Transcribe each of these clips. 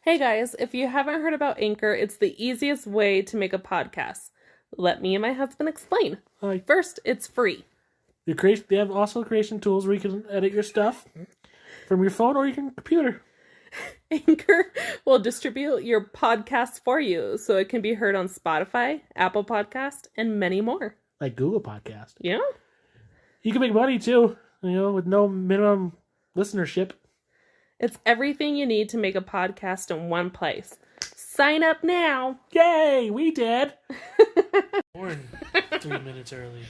Hey guys, if you haven't heard about Anchor, it's the easiest way to make a podcast. Let me and my husband explain. First, it's free. They have also creation tools where you can edit your stuff from your phone or your computer. Anchor will distribute your podcast for you so it can be heard on Spotify, Apple Podcast, and many more. Like Google Podcast. Yeah. You can make money too, with no minimum listenership. It's everything you need to make a podcast in one place. Sign up now. Yay, we did. Born 3 minutes early.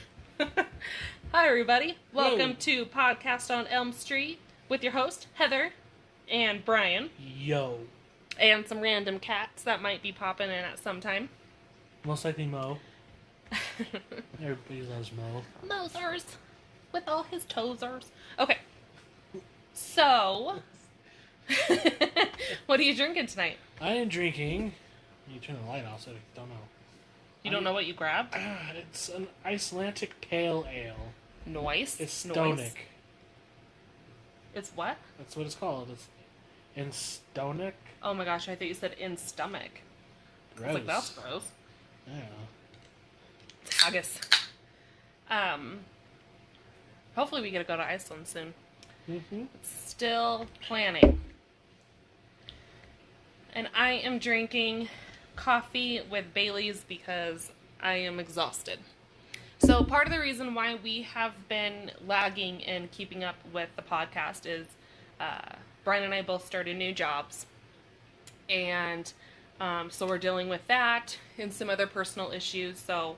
Hi, everybody. Welcome to Podcast on Elm Street with your host, Heather and Brian. Yo. And some random cats that might be popping in at some time. Most likely Mo. Everybody loves Mo. Mosers. With all his toesers. Okay. So, what are you drinking tonight? I am drinking... You turn the light off so I don't know. You don't know what you grabbed? It's an Icelandic pale ale. Nice. It's Nice. Stonic. It's what? That's what it's called. It's in Stonic. Oh my gosh, I thought you said in stomach. I was like, that's gross. Yeah. Haggis. Hopefully we get to go to Iceland soon. Mm-hmm. Still planning. And I am drinking coffee with Bailey's because I am exhausted. So part of the reason why we have been lagging in keeping up with the podcast is Brian and I both started new jobs. And so we're dealing with that and some other personal issues. So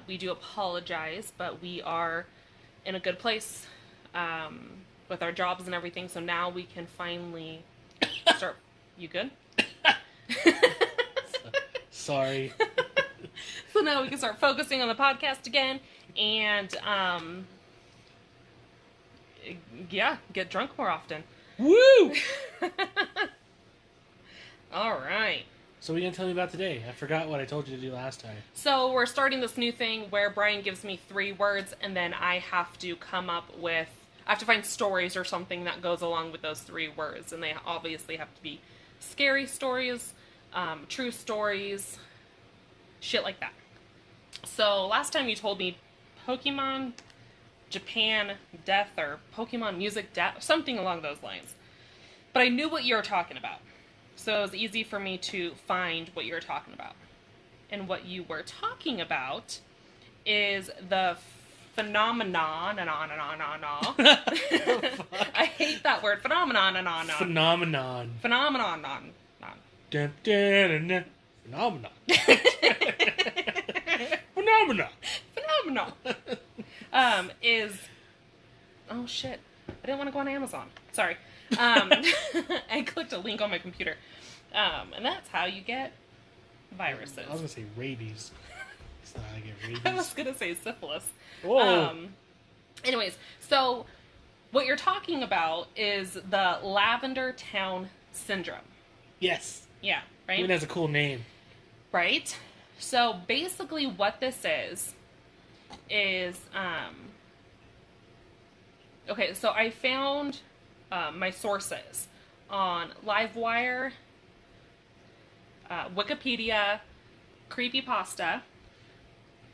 we do apologize, but we are in a good place with our jobs and everything. So now we can finally start. You good? Sorry. So now we can start focusing on the podcast again and, get drunk more often. Woo! All right. So what are you going to tell me about today? I forgot what I told you to do last time. So we're starting this new thing where Brian gives me 3 words and then I have to come up with, I have to find stories or something that goes along with those 3 words. And they obviously have to be scary stories, true stories, shit like that. So last time you told me Pokemon Japan Death or Pokemon Music Death, something along those lines. But I knew what you were talking about. So it was easy for me to find what you were talking about. And what you were talking about is the phenomenon. I hate that word. Phenomenon. Phenomenon. Phenomenon. Dun, dun, dun, dun. Phenomenon. Phenomenon. Is... Oh, shit. I didn't want to go on Amazon. Sorry. I clicked a link on my computer. And that's how you get viruses. I was going to say rabies. That's not how I get rabies. I was going to say syphilis. Whoa. Anyways, so what you're talking about is the Lavender Town Syndrome. Yes. Yeah, right? It has a cool name. Right? So basically what this is, okay, so I found my sources on Livewire, Wikipedia, Creepypasta.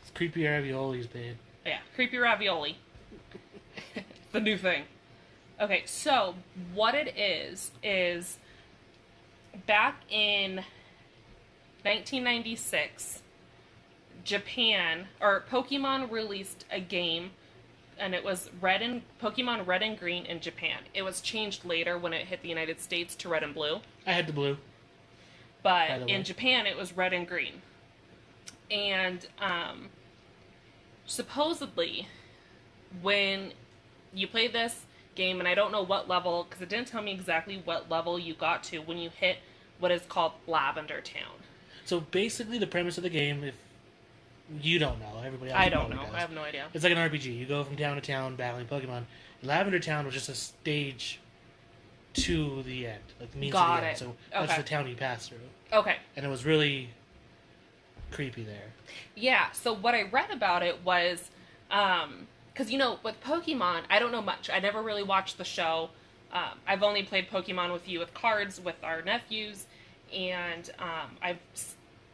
It's creepy raviolis, babe. Yeah, Creepy Ravioli. The new thing. Okay, so what it is back in 1996, Japan, or Pokemon released a game, and it was Pokemon Red and Green in Japan. It was changed later when it hit the United States to Red and Blue. I had the blue. But in Japan, it was Red and Green. And supposedly, when you play this game, and I don't know what level, because it didn't tell me exactly what level you got to when you hit what is called Lavender Town. So basically the premise of the game, if you don't know, everybody else I don't know. does. I have no idea. It's like an RPG. You go from town to town battling Pokemon. Lavender Town was just a stage to the end. Like the means to the Got end. it. So that's the town you pass through. Okay. And it was really creepy there. Yeah, so what I read about it was, because, with Pokemon, I don't know much. I never really watched the show. I've only played Pokemon with you with cards with our nephews, and I've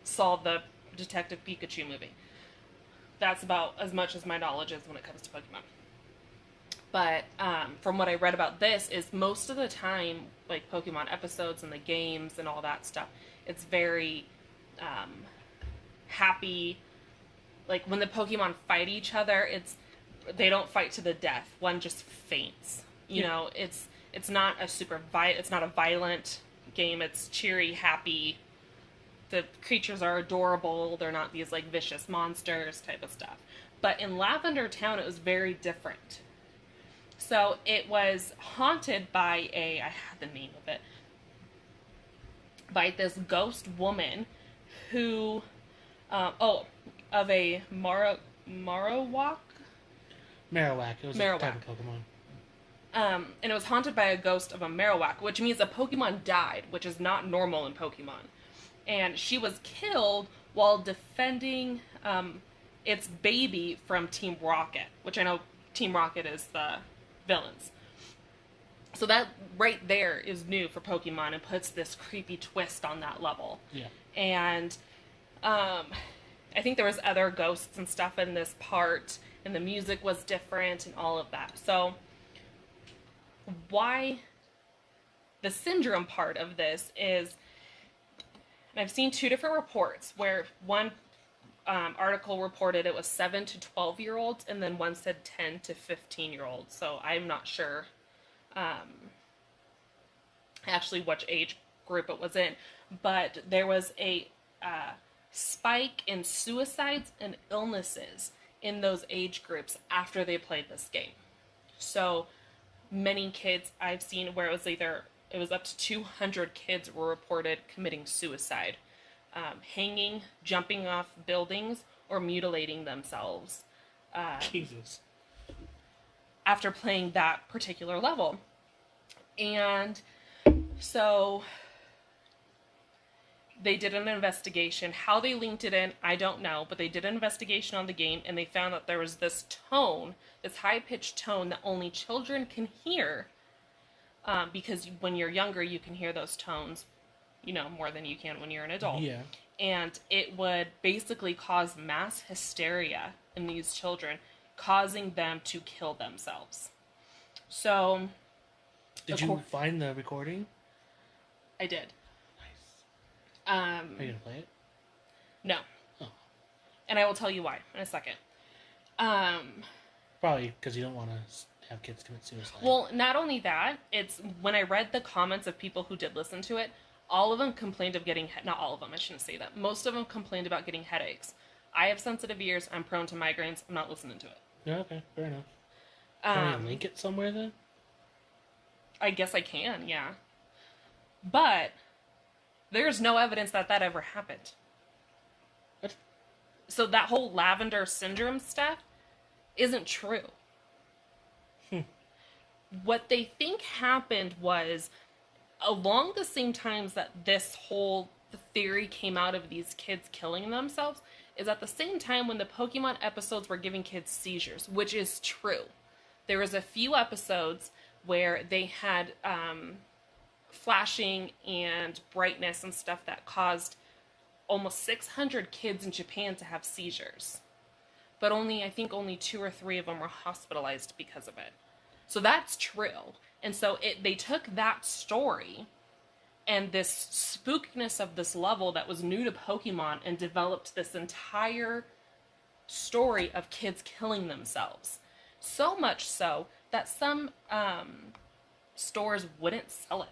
saw the Detective Pikachu movie. That's about as much as my knowledge is when it comes to Pokemon. But from what I read about this, is most of the time, like Pokemon episodes and the games and all that stuff, it's very happy. Like when the Pokemon fight each other, they don't fight to the death. One just faints. You know, it's not it's not a violent game. It's cheery, happy. The creatures are adorable. They're not these like vicious monsters type of stuff. But in Lavender Town, it was very different. So it was haunted by I had the name of it, by this ghost woman who, of a Marowak? Marowak. It was a type of Pokemon. And it was haunted by a ghost of a Marowak, which means a Pokemon died, which is not normal in Pokemon. And she was killed while defending its baby from Team Rocket, which I know Team Rocket is the villains. So that right there is new for Pokemon and puts this creepy twist on that level. Yeah. And I think there was other ghosts and stuff in this part, and the music was different and all of that. So why the syndrome part of this is, and I've seen two different reports where one article reported it was 7 to 12-year-olds, and then one said 10 to 15-year-olds. So I'm not sure actually which age group it was in, but there was a spike in suicides and illnesses in those age groups after they played this game. So many kids I've seen where it was up to 200 kids were reported committing suicide, hanging, jumping off buildings, or mutilating themselves. Jesus. After playing that particular level. And so they did an investigation. How they linked it in, I don't know, but they did an investigation on the game, and they found that there was this tone, this high-pitched tone that only children can hear, because when you're younger, you can hear those tones, more than you can when you're an adult. Yeah. And it would basically cause mass hysteria in these children, causing them to kill themselves. So... Did you find the recording? I did. Nice. Are you going to play it? No. Oh. And I will tell you why in a second. Probably because you don't want to have kids commit suicide. Well, not only that, it's when I read the comments of people who did listen to it, all of them complained of getting... Not all of them, I shouldn't say that. Most of them complained about getting headaches. I have sensitive ears. I'm prone to migraines. I'm not listening to it. Yeah, okay. Fair enough. Can you link it somewhere then? I guess I can, yeah. But there's no evidence that ever happened. What? So that whole lavender syndrome stuff isn't true. What they think happened was, along the same times that this whole theory came out of these kids killing themselves, is at the same time when the Pokemon episodes were giving kids seizures, which is true. There was a few episodes where they had flashing and brightness and stuff that caused almost 600 kids in Japan to have seizures. But I think only 2 or 3 of them were hospitalized because of it. So that's true. And so they took that story and this spookiness of this level that was new to Pokemon and developed this entire story of kids killing themselves. So much so that some stores wouldn't sell it.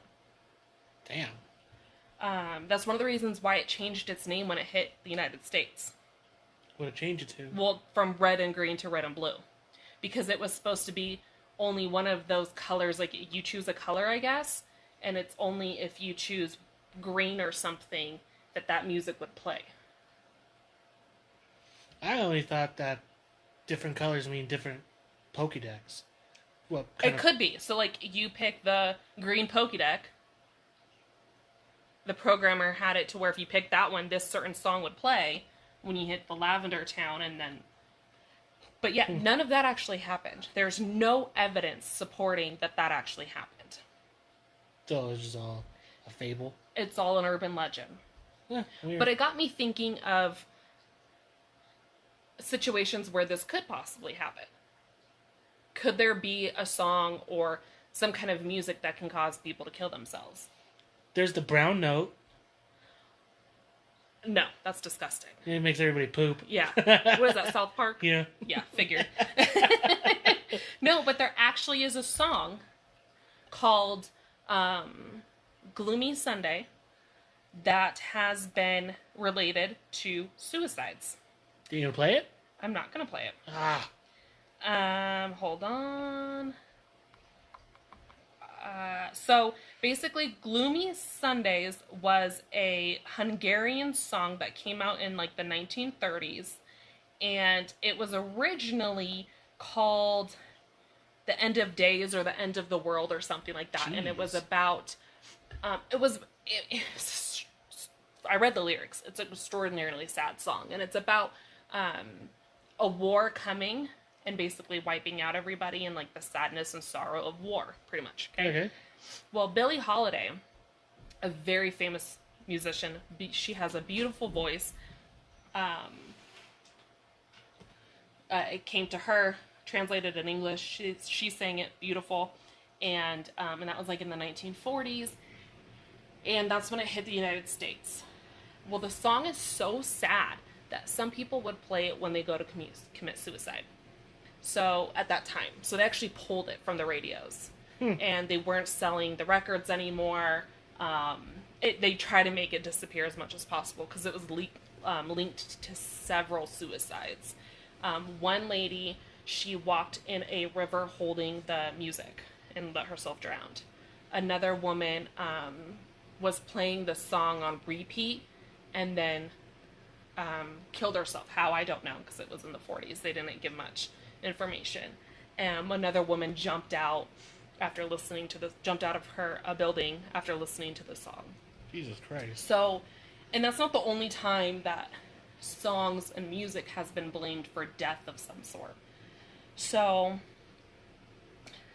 Damn. That's one of the reasons why it changed its name when it hit the United States. What did it change it to? Well, from red and green to red and blue. Because it was supposed to be only one of those colors, like you choose a color, I guess, and it's only if you choose green or something that music would play. I only thought that different colors mean different Pokédex. Could be. So, like, you pick the green Pokédex. The programmer had it to where if you picked that one, this certain song would play when you hit the Lavender Town, and then... But yeah, none of that actually happened. There's no evidence supporting that actually happened. So it's just all a fable. It's all an urban legend. Yeah, weird. But it got me thinking of situations where this could possibly happen. Could there be a song or some kind of music that can cause people to kill themselves? There's the brown note. No, that's disgusting. It makes everybody poop. Yeah. What is that, South Park? Yeah. Yeah, figured. No, but there actually is a song called Gloomy Sunday that has been related to suicides. Are you going to play it? I'm not going to play it. Ah. Hold on. So basically, Gloomy Sundays was a Hungarian song that came out in like the 1930s, and it was originally called The End of Days or The End of the World or something like that. Jeez. And it was about, I read the lyrics. It's an extraordinarily sad song, and it's about a war coming and basically wiping out everybody and like the sadness and sorrow of war, pretty much. Okay. Well, Billie Holiday, a very famous musician, she has a beautiful voice. It came to her, translated in English. She sang it beautiful, and that was like in the 1940s, and that's when it hit the United States. Well, the song is so sad that some people would play it when they go to commit suicide. So at that time, so they actually pulled it from the radios, and they weren't selling the records anymore. They try to make it disappear as much as possible because it was linked to several suicides. One lady, she walked in a river holding the music and let herself drown. Another woman was playing the song on repeat and then killed herself. How, I don't know, because it was in the 40s. They didn't give much information. Another woman jumped out of a building after listening to the song. Jesus Christ. So, and that's not the only time that songs and music has been blamed for death of some sort. So,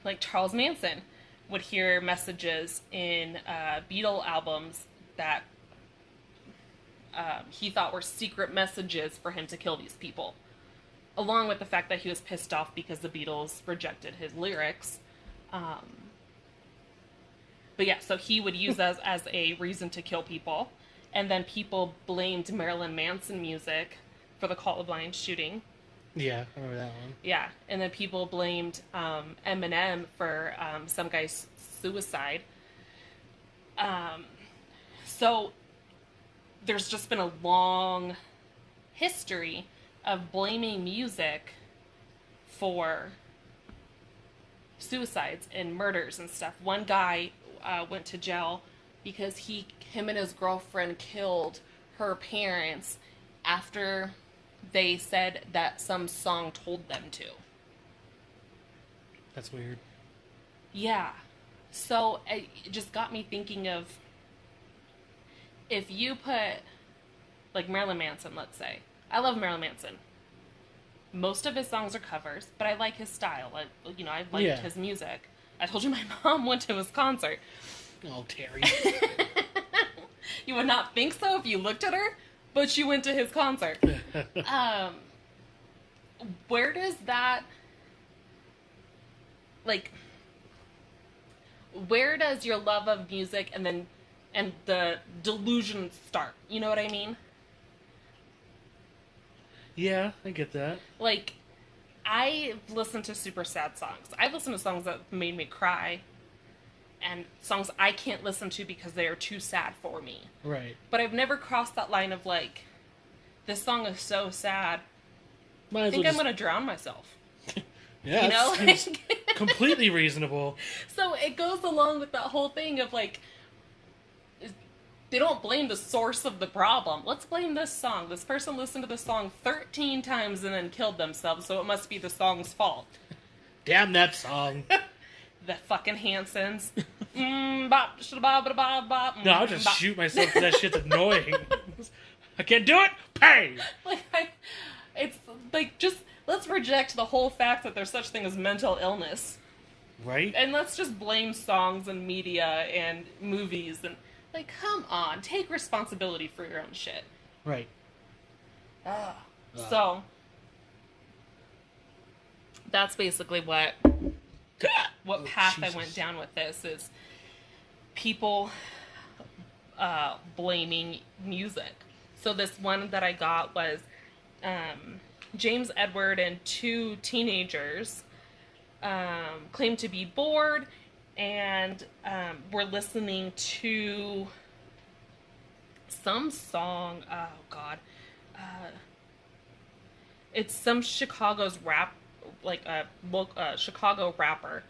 like Charles Manson would hear messages in Beatle albums that he thought were secret messages for him to kill these people. Along with the fact that he was pissed off because the Beatles rejected his lyrics. But yeah, so he would use that as a reason to kill people. And then people blamed Marilyn Manson music for the Columbine shooting. Yeah, I remember that one. Yeah, and then people blamed Eminem for some guy's suicide. So there's just been a long history of blaming music for suicides and murders and stuff. One guy went to jail because him and his girlfriend killed her parents after they said that some song told them to. That's weird. Yeah. So it just got me thinking of, if you put, like Marilyn Manson, let's say. I love Marilyn Manson. Most of his songs are covers, but I like his style. I liked his music. I told you my mom went to his concert. Oh, Terry. You would not think so if you looked at her, but she went to his concert. Where does that, where does your love of music and the delusion start? You know what I mean? Yeah, I get that. Like, I listened to super sad songs. I listened to songs that made me cry, and songs I can't listen to because they are too sad for me. Right. But I've never crossed that line of, like, this song is so sad, I think I'm going to drown myself. Yeah, you know? Seems completely reasonable. So it goes along with that whole thing of, like, they don't blame the source of the problem. Let's blame this song. This person listened to the song 13 times and then killed themselves, so it must be the song's fault. Damn that song. The fucking Hansons. Bop, shada bop, bop. No, I'll just shoot myself because that shit's annoying. I can't do it? Pay! It's like, just, let's reject the whole fact that there's such thing as mental illness. Right? And let's just blame songs and media and movies and like, come on, take responsibility for your own shit. Right. Ugh. So that's basically what path Jesus. I went down with this is people blaming music. So this one that I got was James Edward and two teenagers claimed to be bored and were listening to some song. Oh God, it's some Chicago's rap, like a Chicago rapper,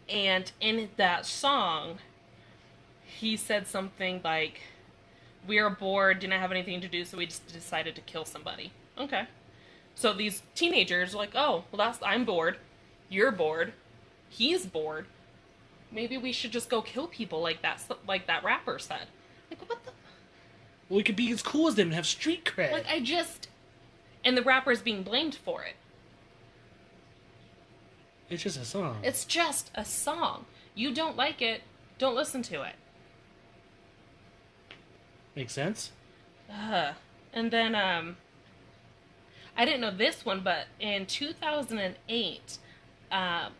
and in that song, he said something like, "We are bored, didn't have anything to do, so we just decided to kill somebody." Okay, so these teenagers are like, "Oh, well, I'm bored. You're bored. He's bored. Maybe we should just go kill people like that rapper said." Like, what the? We could be as cool as them and have street cred. Like, and the rapper's being blamed for it. It's just a song. It's just a song. You don't like it, don't listen to it. Makes sense? And then, I didn't know this one, but in 2008, a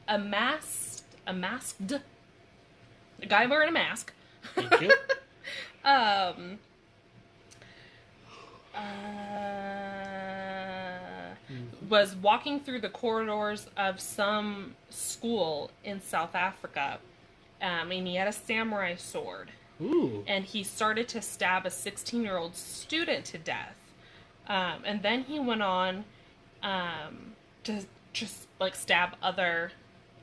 guy wearing a mask, Thank you. was walking through the corridors of some school in South Africa, and he had a samurai sword. Ooh. And he started to stab a 16-year-old student to death. And then he went on to just like stab other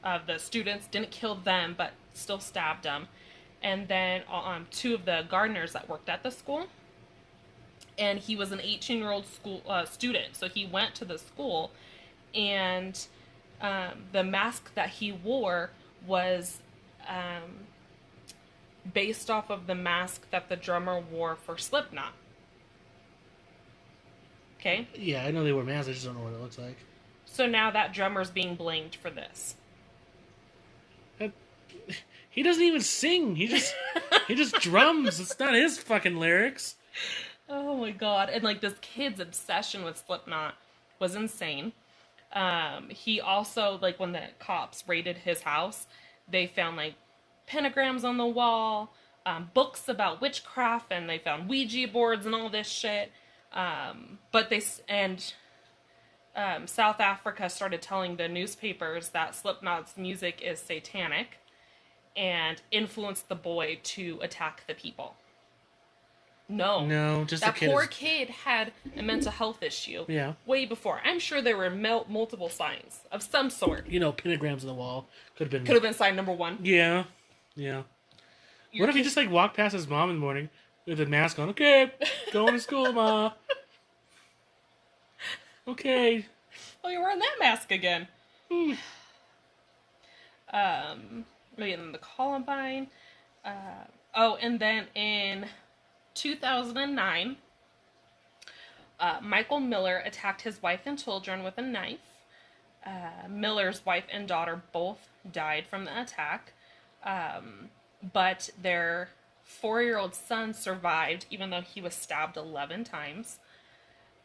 of the students. Didn't kill them, but still stabbed them. And then two of the gardeners that worked at the school. And he was an 18-year-old student. So he went to the school, and the mask that he wore was based off of the mask that the drummer wore for Slipknot. Okay? Yeah, I know they wear masks, I just don't know what it looks like. So now that drummer's being blamed for this. He doesn't even sing. He just drums. It's not his fucking lyrics. Oh my god. And like this kid's obsession with Slipknot was insane. He also, like, when the cops raided his house, they found like pentagrams on the wall, books about witchcraft, and they found Ouija boards and all this shit. South Africa started telling the newspapers that Slipknot's music is satanic and influenced the boy to attack the people. No, just that the kid. Poor kid had a mental health issue. Yeah. Way before. I'm sure there were multiple signs of some sort. Pentagrams on the wall could have been sign number one. Yeah. What if he just like walked past his mom in the morning with a mask on? Okay, going to school, Ma. Okay. Oh, you're wearing that mask again. And then the Columbine. And then in 2009, Michael Miller attacked his wife and children with a knife. Miller's wife and daughter both died from the attack, but their 4-year-old son survived, even though he was stabbed 11 times.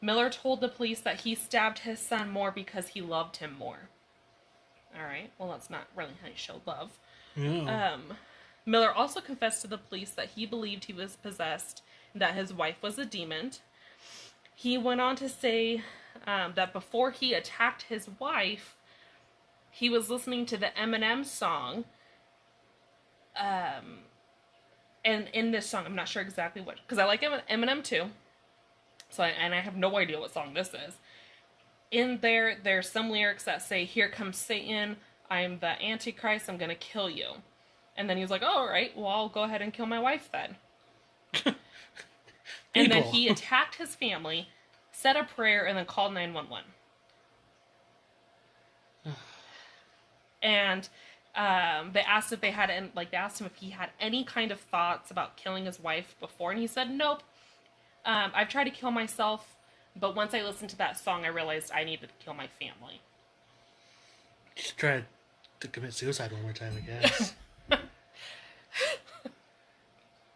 Miller told the police that he stabbed his son more because he loved him more. Alright, well, that's not really how you show love. Yeah. Miller also confessed to the police that he believed he was possessed and that his wife was a demon. He went on to say that before he attacked his wife, he was listening to the Eminem song. And in this song, I'm not sure exactly what, because I like Eminem too. So I have no idea what song this is. In there's some lyrics that say, "Here comes Satan, I'm the Antichrist, I'm gonna kill you." And then he was like, "Oh, all right, well, I'll go ahead and kill my wife then." And then he attacked his family, said a prayer, and then called 911. And they asked if they asked him if he had any kind of thoughts about killing his wife before, and he said, "Nope. I've tried to kill myself, but once I listened to that song, I realized I needed to kill my family." Just try to To commit suicide one more time, I guess.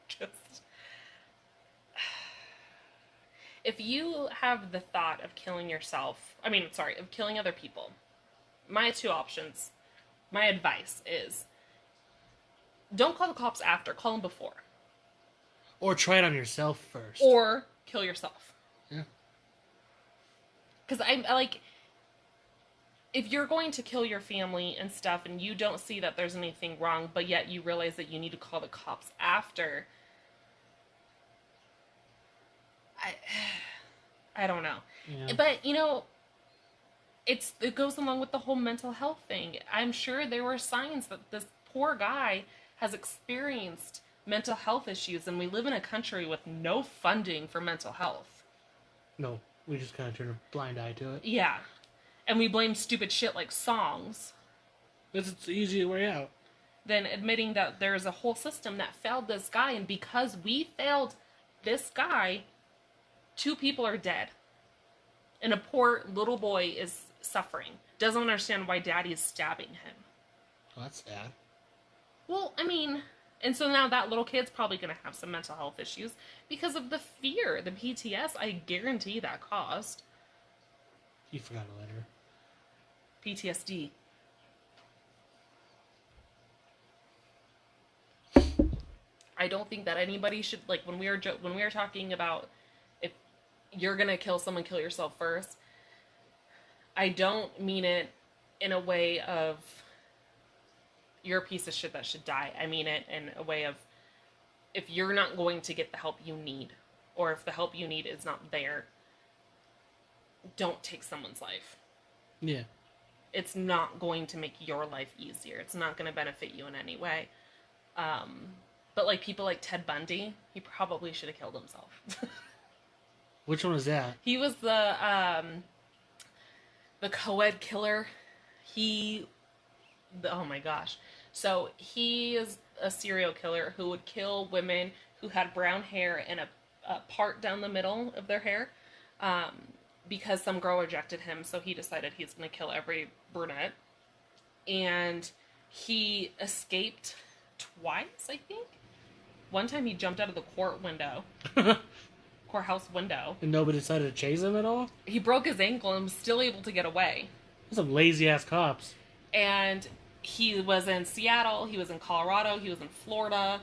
Just if you have the thought of killing yourself, of killing other people, my two options, my advice is don't call the cops after, call them before. Or try it on yourself first. Or kill yourself. Yeah. Because I like, if you're going to kill your family and stuff and you don't see that there's anything wrong, but yet you realize that you need to call the cops after, I don't know. Yeah. But, you know, it goes along with the whole mental health thing. I'm sure there were signs that this poor guy has experienced mental health issues, and we live in a country with no funding for mental health. No, we just kind of turn a blind eye to it. Yeah. And we blame stupid shit like songs. It's the easier way out. Than admitting that there's a whole system that failed this guy, and because we failed this guy, 2 people are dead. And a poor little boy is suffering. Doesn't understand why daddy is stabbing him. Well, that's sad. Well, I mean, and so now that little kid's probably going to have some mental health issues because of the fear, the PTS, I guarantee that caused. You forgot a letter. PTSD. I don't think that anybody should, like, when we are talking about if you're gonna kill someone, kill yourself first. I don't mean it in a way of you're a piece of shit that should die. I mean it in a way of if you're not going to get the help you need, or if the help you need is not there, don't take someone's life. Yeah. It's not going to make your life easier. It's not going to benefit you in any way. But like people like Ted Bundy, he probably should have killed himself. Which one was that? He was the co-ed killer. Oh my gosh. So he is a serial killer who would kill women who had brown hair and a part down the middle of their hair. Because some girl rejected him, so he decided he's going to kill every brunette. And he escaped twice, I think. One time he jumped out of the courthouse window. And nobody decided to chase him at all? He broke his ankle and was still able to get away. Some lazy-ass cops. And he was in Seattle, he was in Colorado, he was in Florida.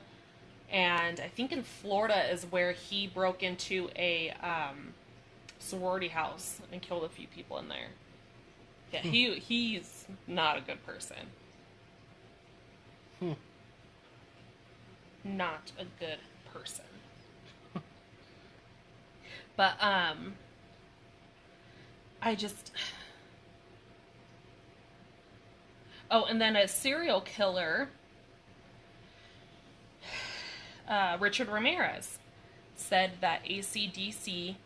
And I think in Florida is where he broke into a sorority house and killed a few people in there. Yeah, he's not a good person. Not a good person. But I just and then a serial killer, Richard Ramirez, said that AC/DC,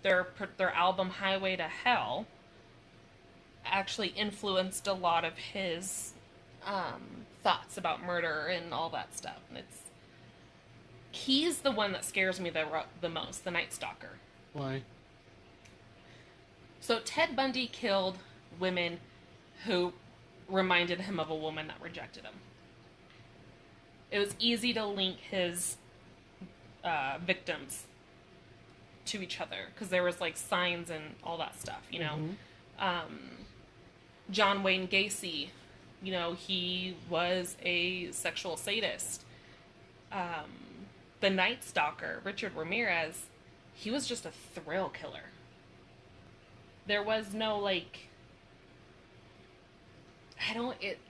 their album Highway to Hell, actually influenced a lot of his thoughts about murder and all that stuff. And he's the one that scares me the most, the Night Stalker. Why? So Ted Bundy killed women who reminded him of a woman that rejected him. It was easy to link his victims to each other because there was like signs and all that stuff, you know. Mm-hmm. John Wayne Gacy, you know, he was a sexual sadist. The Night Stalker, Richard Ramirez, he was just a thrill killer. There was no, like,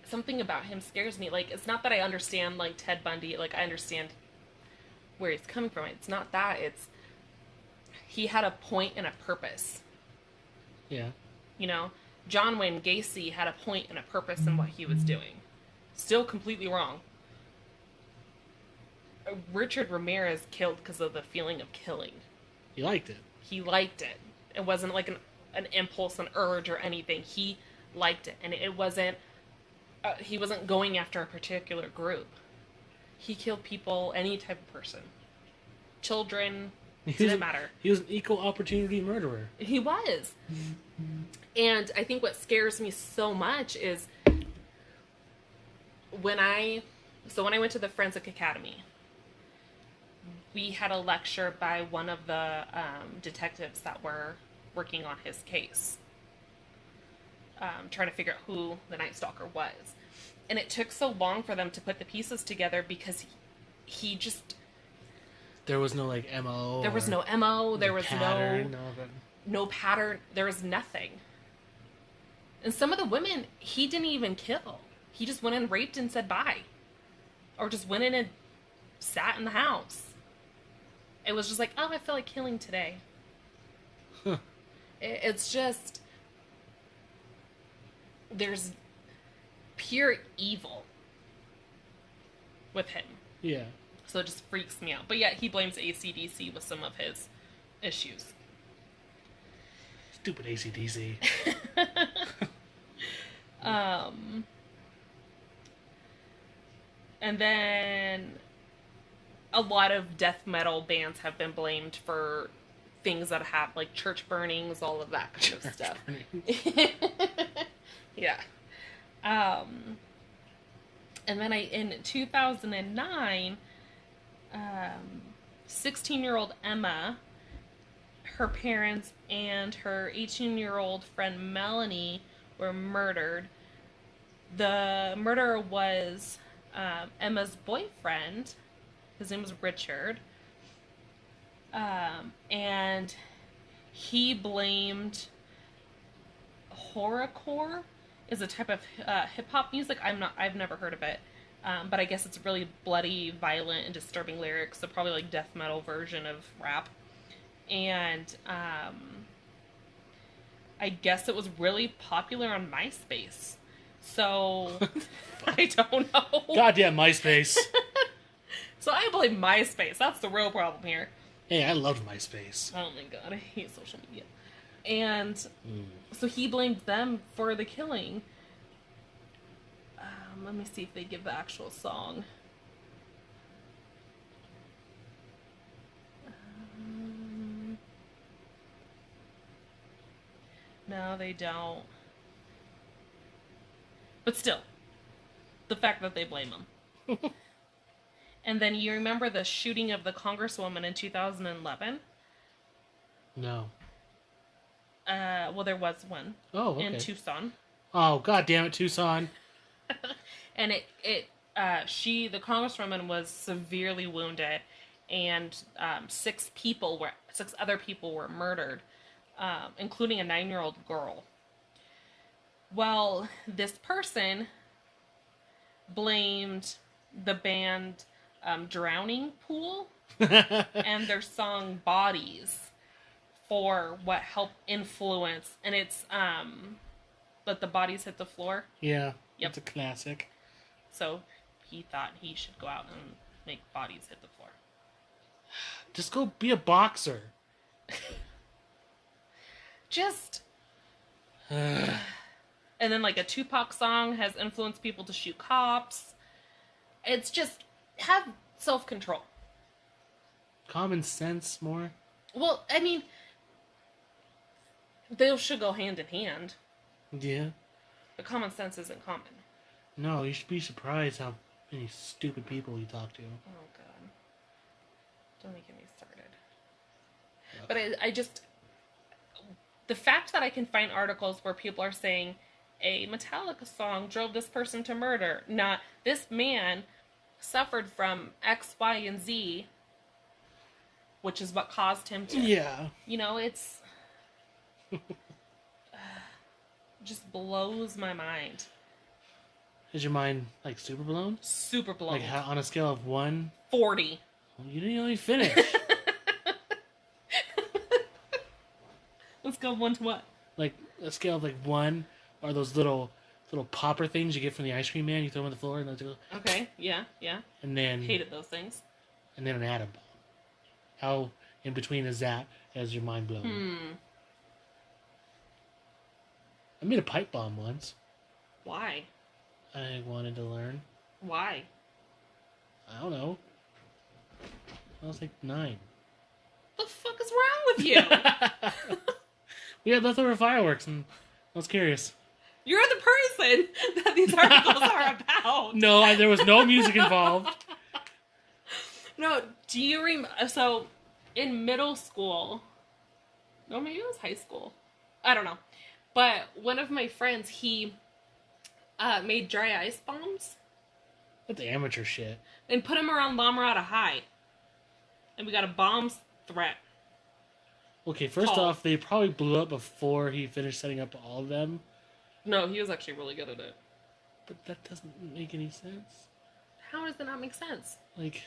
something about him scares me. Like, it's not that I understand, like, Ted Bundy, like, I understand where he's coming from. It's not that, he had a point and a purpose. Yeah. You know? John Wayne Gacy had a point and a purpose in what he was doing. Still completely wrong. Richard Ramirez killed because of the feeling of killing. He liked it. He liked it. It wasn't like an impulse, an urge, or anything. He liked it. And it wasn't... he wasn't going after a particular group. He killed people, any type of person. Children, didn't matter. He was an equal opportunity murderer. He was. And I think what scares me so much is when I went to the Forensic Academy, we had a lecture by one of the detectives that were working on his case, trying to figure out who the Night Stalker was. And it took so long for them to put the pieces together because he just... There was no, like, MO. There was no MO. There was pattern, no pattern. There was nothing. And some of the women, he didn't even kill. He just went and raped and said bye. Or just went in and sat in the house. It was just like, oh, I feel like killing today. Huh. It's just... There's pure evil with him. Yeah. So it just freaks me out. But yet he blames AC/DC with some of his issues. Stupid AC/DC. And then a lot of death metal bands have been blamed for things that have, like, church burnings, all of that kind of stuff. Yeah. And then in 2009, 16-year-old Emma, her parents, and her 18-year-old friend Melanie were murdered. The murderer was Emma's boyfriend. His name was Richard. And he blamed horrorcore is a type of hip-hop music. I've never heard of it. But I guess it's really bloody, violent, and disturbing lyrics. So probably like death metal version of rap. And I guess it was really popular on MySpace. So I don't know. Goddamn MySpace. So I blame MySpace. That's the real problem here. Hey, I loved MySpace. Oh my god, I hate social media. And so he blamed them for the killing. Let me see if they give the actual song. No, they don't. But still, the fact that they blame him. And then you remember the shooting of the Congresswoman in 2011? No. Well, there was one. Oh, okay. In Tucson. Oh, god damn it, Tucson. And the Congresswoman was severely wounded, and 6 other people were murdered, including a 9-year-old girl. Well, this person blamed the band Drowning Pool and their song Bodies for what helped influence, and it's let the bodies hit the floor. Yeah, yep. It's a classic. So he thought he should go out and make bodies hit the floor. Just go be a boxer. Just and then like a Tupac song has influenced people to shoot cops. It's just have self-control. Common sense more. Well, I mean, they should go hand in hand. Yeah. But common sense isn't common. No, you should be surprised how many stupid people you talk to. Oh, God. Don't even get me started. But I just... The fact that I can find articles where people are saying a Metallica song drove this person to murder, not this man suffered from X, Y, and Z, which is what caused him to... Yeah. You know, it's... just blows my mind. Is your mind, like, super blown? Super blown. Like, how, on a scale of 1? 40. Well, you didn't even finish. Let's go 1 to what? Like, a scale of, like, 1 are those little popper things you get from the ice cream man. You throw them on the floor and they go... Okay, yeah. And then... Hated those things. And then an atom bomb. How in between is that as your mind blown? I made a pipe bomb once. Why? I wanted to learn. Why? I don't know. I was like 9. The fuck is wrong with you? We had leftover fireworks and I was curious. You're the person that these articles are about. No, there was no music involved. No, do you remember? So, in middle school, no, maybe it was high school. I don't know. But one of my friends, he made dry ice bombs. That's amateur shit. And put them around La Mirada High. And we got a bomb threat. Okay, first off, they probably blew up before he finished setting up all of them. No, he was actually really good at it. But that doesn't make any sense. How does that not make sense? Like...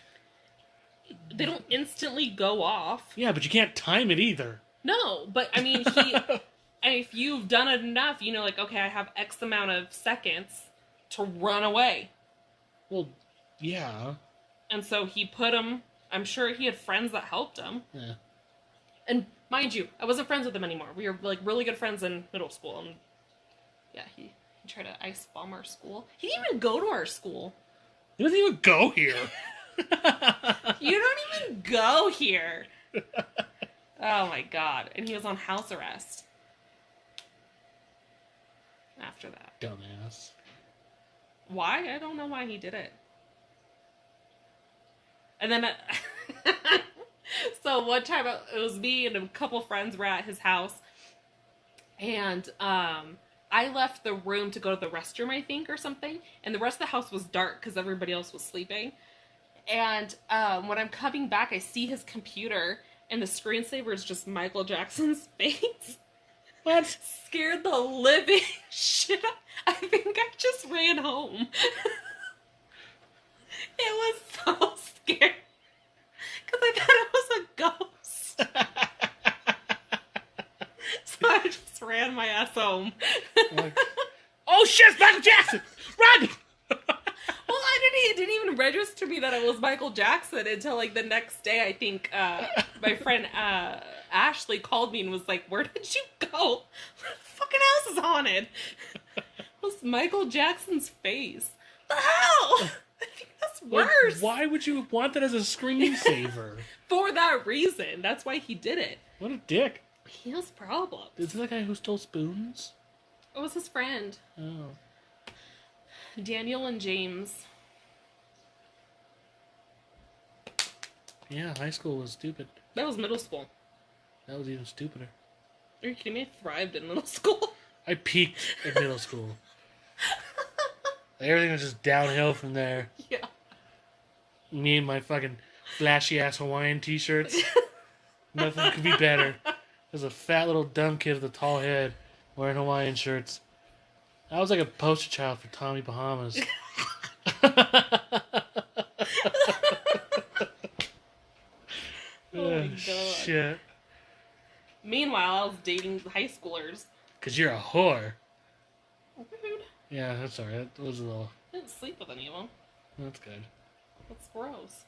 They don't instantly go off. Yeah, but you can't time it either. No, but I mean, and if you've done it enough, you know, like, okay, I have X amount of seconds to run away. Well, yeah. And so he put them, I'm sure he had friends that helped him. Yeah. And mind you, I wasn't friends with him anymore. We were, like, really good friends in middle school. And yeah, he tried to ice bomb our school. He didn't even go to our school. He doesn't even go here. You don't even go here. Oh my god. And he was on house arrest. After that. Dumbass. Why? I don't know why he did it. And then... so one time it was me and a couple friends were at his house. And I left the room to go to the restroom, I think, or something. And the rest of the house was dark because everybody else was sleeping. And when I'm coming back, I see his computer, and the screensaver is just Michael Jackson's face. What? Scared the living shit out. I think I just ran home. It was so scary. Because I thought it was a ghost. So I just ran my ass home. Like, oh shit, it's Michael Jackson! Run! Well, it didn't even register me that it was Michael Jackson until, like, the next day. I think my friend Ashley called me and was like, where did you go? The fucking house is haunted. It was Michael Jackson's face. The hell? I think that's worse. Like, why would you want that as a screensaver? For that reason. That's why he did it. What a dick. He has problems. Is this the guy who stole spoons? It was his friend. Oh. Daniel and James. Yeah, high school was stupid. That was middle school. That was even stupider. Are you kidding me? I thrived in middle school. I peaked in middle school. Everything was just downhill from there. Yeah. Me and my fucking flashy ass Hawaiian t-shirts. Nothing could be better. There's a fat little dumb kid with a tall head wearing Hawaiian shirts. I was like a poster child for Tommy Bahamas. Oh my god. Shit. Meanwhile, I was dating high schoolers. Cause you're a whore. Rude. Yeah, that's alright. That was a little... I didn't sleep with any of them. That's good. That's gross.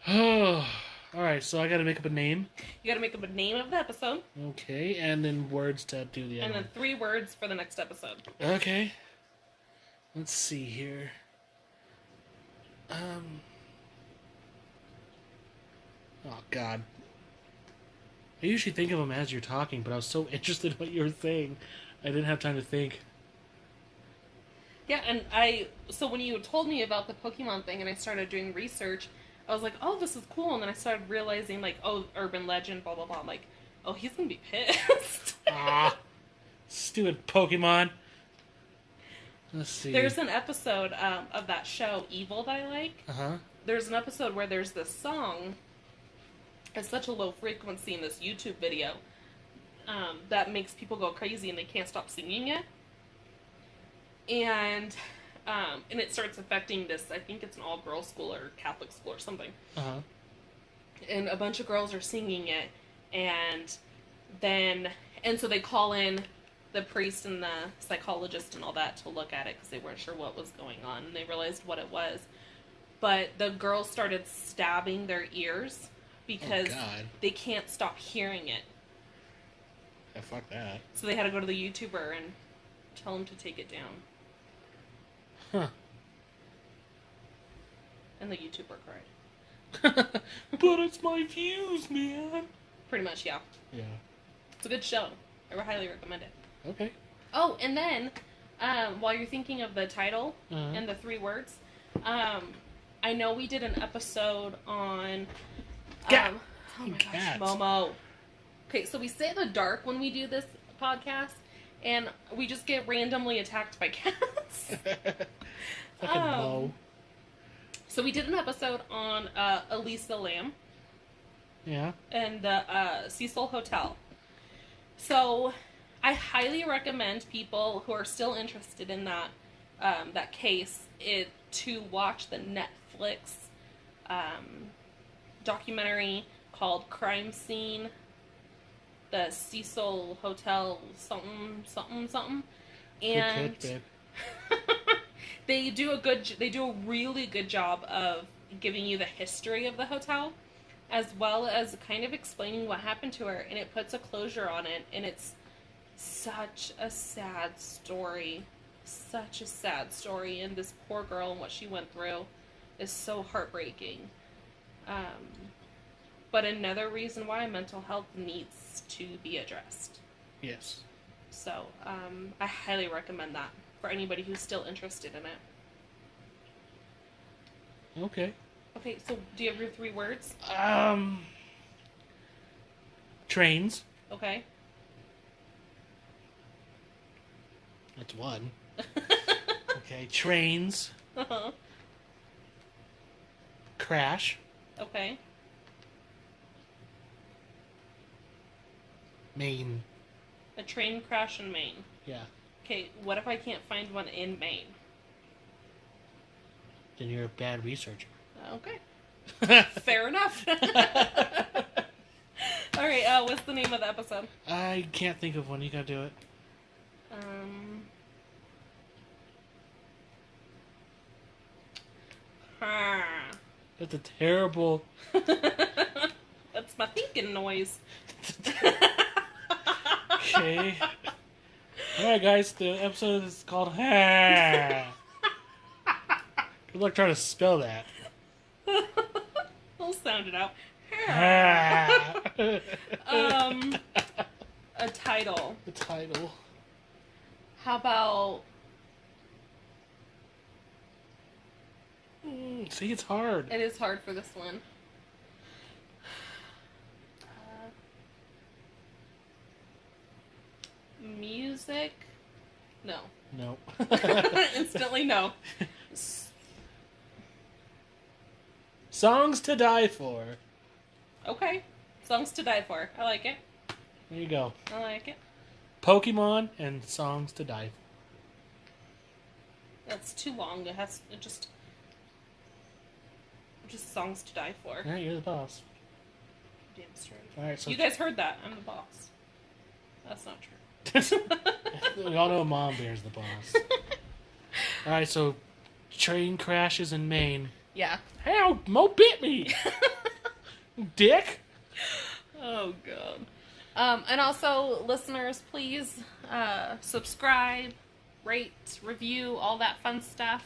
Oh, alright, so I gotta make up a name. You gotta make up a name of the episode. Okay, and then words to do the And other then 3 words for the next episode. Okay. Let's see here. Oh, God. I usually think of them as you're talking, but I was so interested in what you were saying, I didn't have time to think. Yeah, and so when you told me about the Pokemon thing and I started doing research, I was like, oh, this is cool. And then I started realizing, like, oh, urban legend, blah, blah, blah. I'm like, oh, he's going to be pissed. Ah, stupid Pokemon. Let's see. There's an episode of that show, Evil, that I like. Uh-huh. There's an episode where there's this song. It's such a low frequency in this YouTube video that makes people go crazy and they can't stop singing it. And it starts affecting this, I think it's an all-girls school or Catholic school or something. Uh-huh. And a bunch of girls are singing it, and so they call in the priest and the psychologist and all that to look at it because they weren't sure what was going on, and they realized what it was. But the girls started stabbing their ears because they can't stop hearing it. Yeah, fuck that. So they had to go to the YouTuber and tell him to take it down. Huh. And the YouTuber cried. But it's my views, man. Pretty much, yeah. Yeah. It's a good show. I would highly recommend it. Okay. Oh, and then while you're thinking of the title Uh-huh. and the 3 words, I know we did an episode on. Cat. Oh my Cats. gosh, Momo. Okay, so we sit in the dark when we do this podcast, and we just get randomly attacked by cats. Fucking Mo. So we did an episode on Elisa Lamb Yeah. and the Cecil Hotel. So I highly recommend people who are still interested in that case to watch the Netflix documentary called Crime Scene, the Cecil Hotel something something something, and Good pitch, babe. they do a really good job of giving you the history of the hotel, as well as kind of explaining what happened to her, and it puts a closure on it, and it's such a sad story. Such a sad story, and this poor girl and what she went through is so heartbreaking. But another reason why mental health needs to be addressed. Yes. So, I highly recommend that for anybody who's still interested in it. Okay. Okay, so do you have your 3 words? Trains. Okay. That's one. Okay, trains. Uh-huh. Crash. Okay. Maine. A train crash in Maine. Yeah. Okay, what if I can't find one in Maine? Then you're a bad researcher. Okay. Fair enough. Alright, what's the name of the episode? I can't think of one. You gotta do it. That's a terrible... That's my thinking noise. Okay. Alright, guys, the episode is called... Good luck trying to spell that. We'll sound it out. A title. The title. How about... See, it's hard. It is hard for this one. Music? No. No. Instantly no. Songs to Die For. Okay. Songs to Die For. I like it. There you go. I like it. Pokemon and Songs to Die That's too long. It has just Songs to Die For. For. Alright, you're the boss. Damn straight. Alright, so... You guys heard that. I'm the boss. That's not true. We all know Mom Bear's the boss. Alright, so... Train crashes in Maine. Yeah. How? Mo bit me! Dick! Oh, God. And also, listeners, please subscribe, rate, review, all that fun stuff.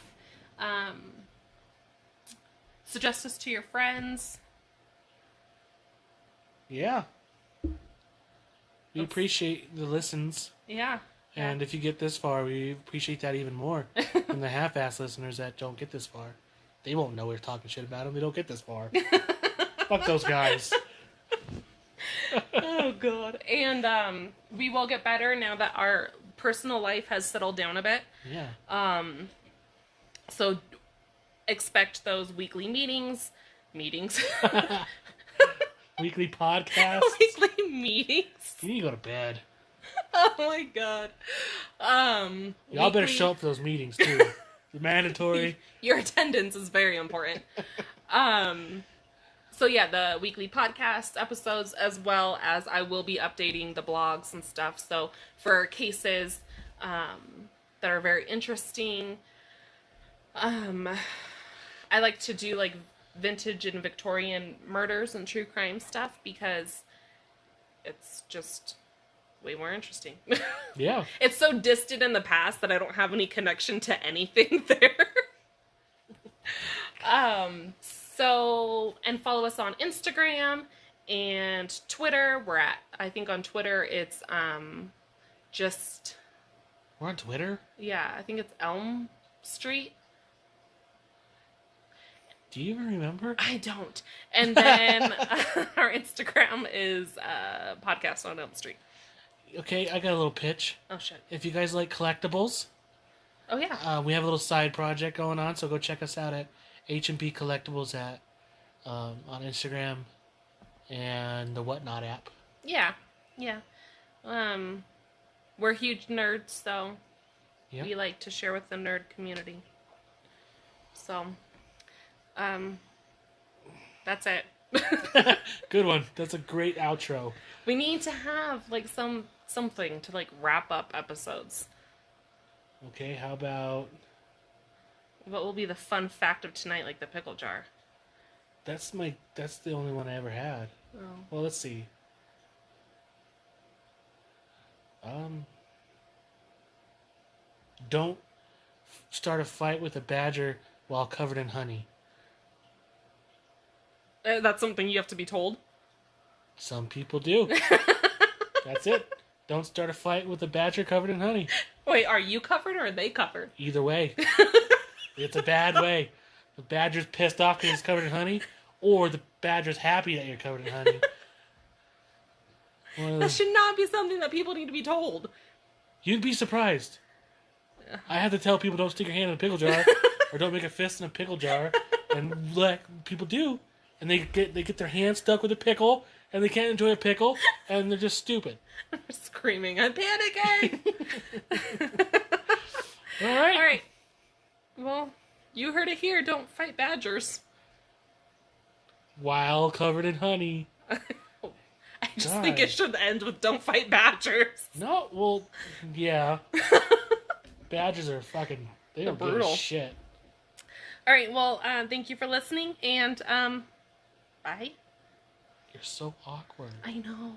Suggest us to your friends. Yeah. We appreciate the listens. Yeah. And if you get this far, we appreciate that even more than the half-ass listeners that don't get this far. They won't know we're talking shit about them. They don't get this far. Fuck those guys. Oh, God. And we will get better now that our personal life has settled down a bit. Yeah. So expect those weekly meetings. Weekly podcast. Weekly meetings. You need to go to bed. Oh, my God. Y'all better show up for those meetings, too. They're mandatory. Your attendance is very important. So yeah, the weekly podcast episodes, as well as I will be updating the blogs and stuff. So for cases that are very interesting, I like to do like vintage and Victorian murders and true crime stuff because it's just way more interesting. Yeah. It's so distant in the past that I don't have any connection to anything there. So, and follow us on Instagram and Twitter. I think on Twitter it's just We're on Twitter? Yeah, I think it's Elm Street. Do you even remember? I don't. And then our Instagram is Podcast on Elm Street. Okay, I got a little pitch. Oh, shit. If you guys like collectibles, Oh, yeah. we have a little side project going on, so go check us out at H&P Collectibles on Instagram and the Whatnot app. Yeah. Yeah. We're huge nerds, so Yep. we like to share with the nerd community. So, that's it. Good one. That's a great outro. We need to have like something to like wrap up episodes. Okay, how about... What will be the fun fact of tonight, like the pickle jar? That's the only one I ever had. Oh. Well, let's see. Don't start a fight with a badger while covered in honey. That's something you have to be told. Some people do. That's it. Don't start a fight with a badger covered in honey. Wait, are you covered or are they covered? Either way. It's a bad way. The badger's pissed off because he's covered in honey, or the badger's happy that you're covered in honey. That should not be something that people need to be told. You'd be surprised. I have to tell people don't stick your hand in a pickle jar, or don't make a fist in a pickle jar, and like people do, and they get their hand stuck with a pickle, and they can't enjoy a pickle, and they're just stupid. I'm screaming, I'm panicking! All right. All right. Well, you heard it here. Don't fight badgers. While covered in honey. I just think it should end with "Don't fight badgers." No, well, yeah. Badgers are fucking... They're brutal. Shit. All right. Well, thank you for listening, and bye. You're so awkward. I know.